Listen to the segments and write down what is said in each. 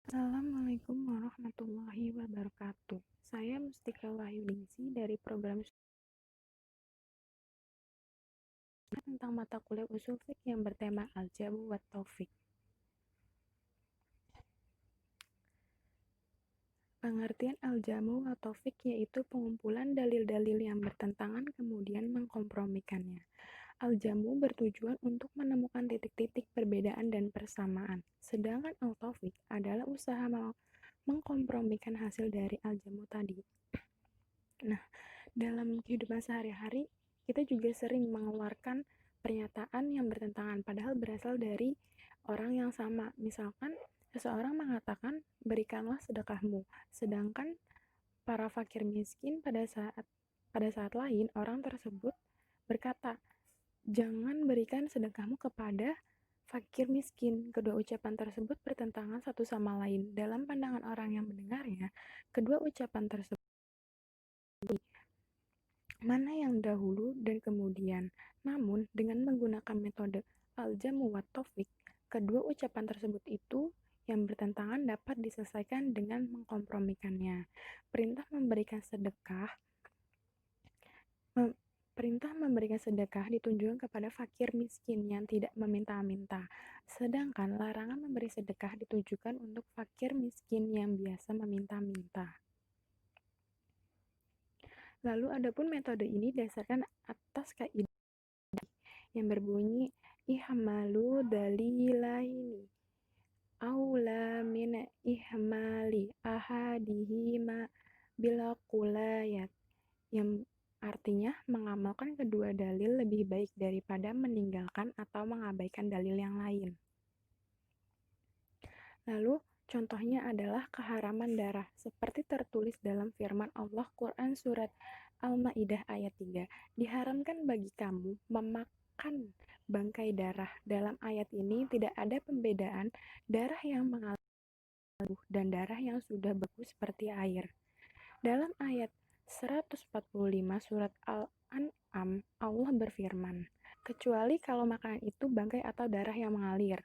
Assalamualaikum warahmatullahi wabarakatuh. Saya Mustika Wahyuningsi dari program tentang mata kuliah usul fiqh yang bertema Al-Jamu wa Taufik. Pengertian Al-Jamu wa Taufik yaitu pengumpulan dalil-dalil yang bertentangan kemudian mengkompromikannya. Al-Jamu bertujuan untuk menemukan titik-titik perbedaan dan persamaan, sedangkan Al-Taufik adalah usaha mengkompromikan hasil dari Al-Jamu tadi. Nah, dalam kehidupan sehari-hari, kita juga sering mengeluarkan pernyataan yang bertentangan, padahal berasal dari orang yang sama. Misalkan, seseorang mengatakan, berikanlah sedekahmu, sedangkan para fakir miskin pada saat lain, orang tersebut berkata, jangan berikan sedekahmu kepada fakir miskin. Kedua ucapan tersebut bertentangan satu sama lain. Dalam pandangan orang yang mendengarnya, kedua ucapan tersebut mana yang dahulu dan kemudian. Namun, dengan menggunakan metode al-jamu wa taufik, kedua ucapan tersebut itu yang bertentangan dapat diselesaikan dengan mengkompromikannya. Perintah memberikan sedekah Perintah memberikan sedekah ditunjukkan kepada fakir miskin yang tidak meminta-minta. Sedangkan larangan memberi sedekah ditujukan untuk fakir miskin yang biasa meminta-minta. Lalu adapun metode ini didasarkan atas kaidah yang berbunyi ihmalu dalilaini aula min ihmali ahadihima bila kulayat, yang artinya mengamalkan kedua dalil lebih baik daripada meninggalkan atau mengabaikan dalil yang lain. Lalu contohnya adalah keharaman darah, seperti tertulis dalam firman Allah Quran Surat Al-Ma'idah ayat 3. Diharamkan bagi kamu memakan bangkai darah. Dalam ayat ini tidak ada pembedaan darah yang mengalir dan darah yang sudah beku seperti air. Dalam ayat 145 surat Al-An'am, Allah berfirman, kecuali kalau makanan itu bangkai atau darah yang mengalir.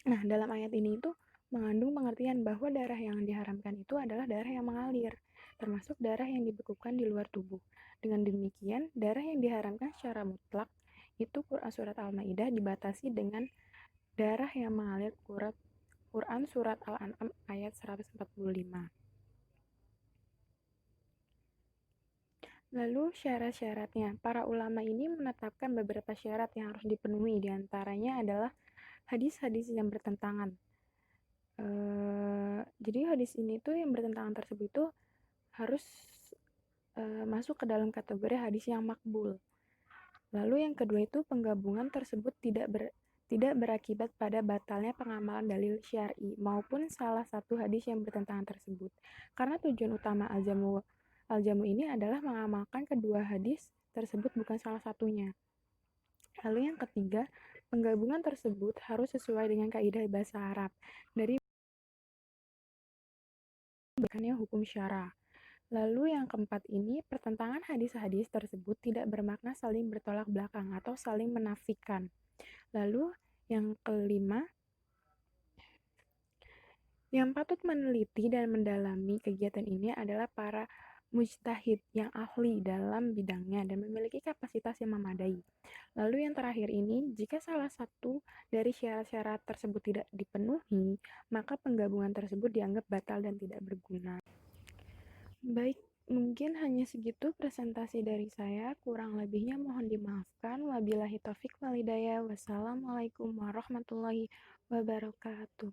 Nah, dalam ayat ini itu mengandung pengertian bahwa darah yang diharamkan itu adalah darah yang mengalir, termasuk darah yang dibekukan di luar tubuh. Dengan demikian, darah yang diharamkan secara mutlak itu Quran Surat Al-Ma'idah dibatasi dengan darah yang mengalir Quran Surat Al-An'am ayat 145. Lalu syarat-syaratnya. Para ulama ini menetapkan beberapa syarat yang harus dipenuhi, diantaranya adalah hadis-hadis yang bertentangan. Jadi hadis ini tuh yang bertentangan tersebut itu harus masuk ke dalam kategori hadis yang makbul. Lalu yang kedua itu penggabungan tersebut tidak berakibat pada batalnya pengamalan dalil syar'i maupun salah satu hadis yang bertentangan tersebut. Karena tujuan utama al-jamu ini adalah mengamalkan kedua hadis tersebut, bukan salah satunya. Lalu yang ketiga, penggabungan tersebut harus sesuai dengan kaidah bahasa Arab dari hukum syara. Lalu yang keempat ini, pertentangan hadis-hadis tersebut tidak bermakna saling bertolak belakang atau saling menafikan. Lalu yang kelima, yang patut meneliti dan mendalami kegiatan ini adalah para mujtahid yang ahli dalam bidangnya dan memiliki kapasitas yang memadai. Lalu yang terakhir ini, jika salah satu dari syarat-syarat tersebut tidak dipenuhi, maka penggabungan tersebut dianggap batal dan tidak berguna. Baik, mungkin hanya segitu presentasi dari saya. Kurang lebihnya mohon dimaafkan. Wabillahi taufik wal hidayah. Wassalamualaikum warahmatullahi wabarakatuh.